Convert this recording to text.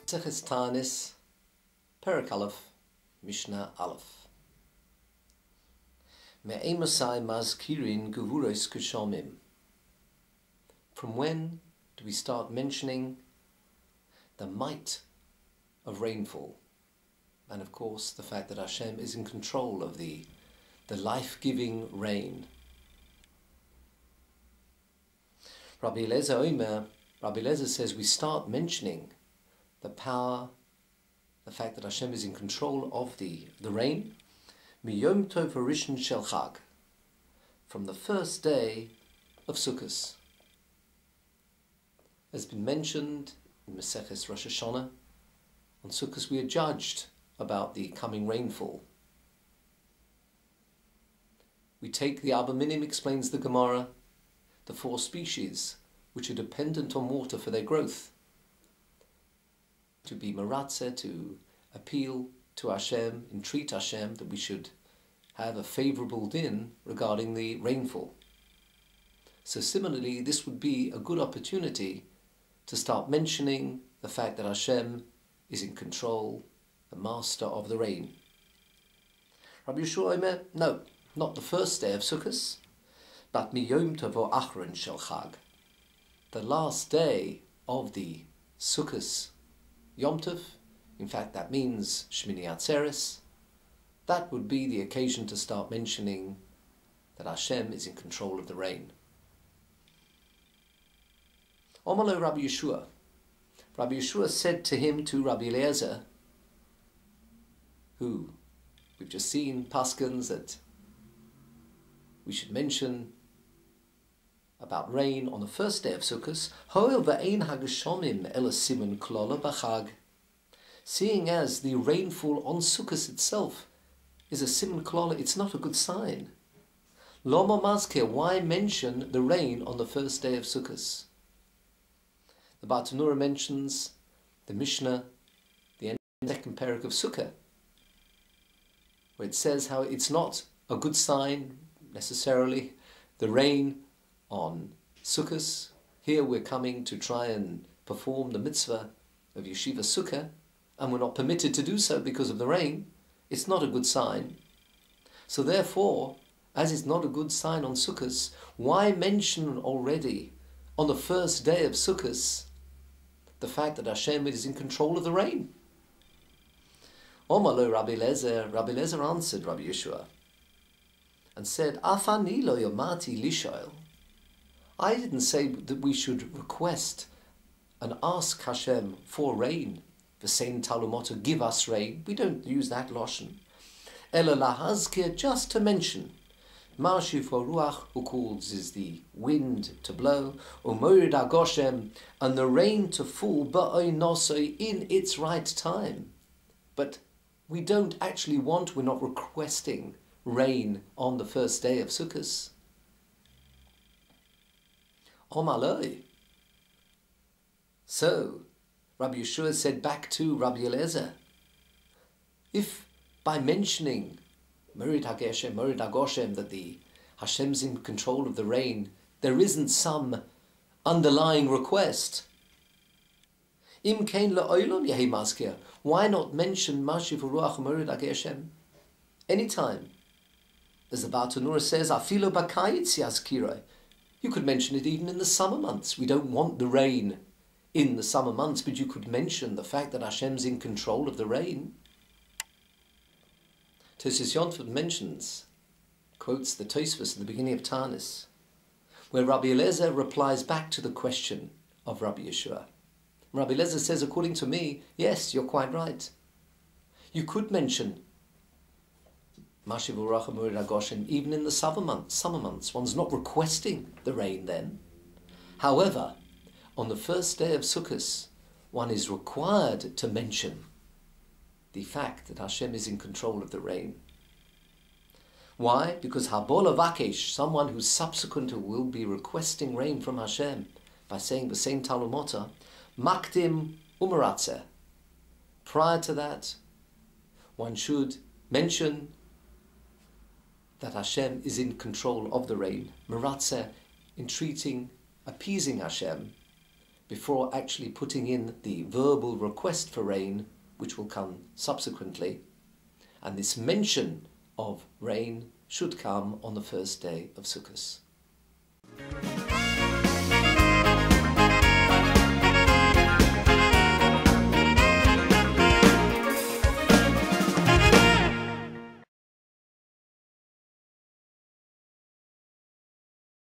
Mesechus Ta'anis, Perek Aleph, Mishnah Aleph. Me'emasai mazkirin gevuros k'shomim. From when do we start mentioning the might of rainfall? And of course the fact that Hashem is in control of the life-giving rain. Rabbi Eliezer says we start mentioning the power, the fact that Hashem is in control of the rain, miyom tov harishon shel chag, from the first day of Sukkot. As been mentioned in Mesechus Rosh Hashanah, on Sukkot we are judged about the coming rainfall. We take the Abba Minim, explains the Gemara, the 4 species which are dependent on water for their growth, to be meratzeh, to appeal to Hashem, entreat Hashem that we should have a favourable din regarding the rainfall. So similarly, this would be a good opportunity to start mentioning the fact that Hashem is in control, the master of the rain. Rabbi Yeshua Omer, no, not the first day of Sukkot, but miyom tov achron shel chag, the last day of the Sukkot Yom Tov. In fact, that means Shmini Atzeres. That would be the occasion to start mentioning that Hashem is in control of the rain. Omalo Rabbi Yeshua. Rabbi Yeshua said to him, to Rabbi Eliezer, who we've just seen paskins that we should mention about rain on the first day of Sukkot, Hoil v'ein hageshomim ela siman klola b'chag. Seeing as the rainfall on Sukkot itself is a siman klola, it's not a good sign. Loma mazkir, why mention the rain on the first day of Sukkot? The Bartanura mentions the Mishnah, the end of the second perek of Sukkah, where it says how it's not a good sign necessarily, the rain on Sukkot. Here we're coming to try and perform the mitzvah of Yeshiva Sukkah, and we're not permitted to do so because of the rain. It's not a good sign. So therefore, as it's not a good sign on Sukkot, why mention already on the first day of Sukkot the fact that Hashem is in control of the rain? Omalo Rabbi Eliezer answered Rabbi Yeshua and said, Afani lo yomati lishoel. I didn't say that we should request and ask Hashem for rain. The same Talumota, give us rain. We don't use that lashon. Ela lahazkir, just to mention. Marshiv ruach, who calls is the wind to blow, umorid agoshem, and the rain to fall, ba'oi nosoi, in its right time. But we don't actually we're not requesting rain on the first day of Sukkot. Omaloi. So, Rabbi Yeshua said back to Rabbi Eliezer, if by mentioning Morid Agoshem, that the Hashem's in control of the rain, there isn't some underlying request, Im kein la'oilon yehi maskir, why not mention Mashiv Ruach Morid Agoshem anytime? As the Bartanura says, Afilo bakayitz yazkiroi. You could mention it even in the summer months. We don't want the rain in the summer months, but you could mention the fact that Hashem's in control of the rain. Tosfos Yontif mentions, quotes the Tosfos at the beginning of Ta'anis, where Rabbi Eliezer replies back to the question of Rabbi Yeshua. Rabbi Eliezer says, according to me, yes, you're quite right. You could mention Mashiv Urach Morid Agoshem even in the summer months. One's not requesting the rain then. However, on the first day of Sukkot, one is required to mention the fact that Hashem is in control of the rain. Why? Because Habola Vakesh, someone who's subsequent who will be requesting rain from Hashem by saying the same Talumota, Makdim Umaratzeh. Prior to that, one should mention that Hashem is in control of the rain. Meratzeh, entreating, appeasing Hashem before actually putting in the verbal request for rain, which will come subsequently. And this mention of rain should come on the first day of Sukkot.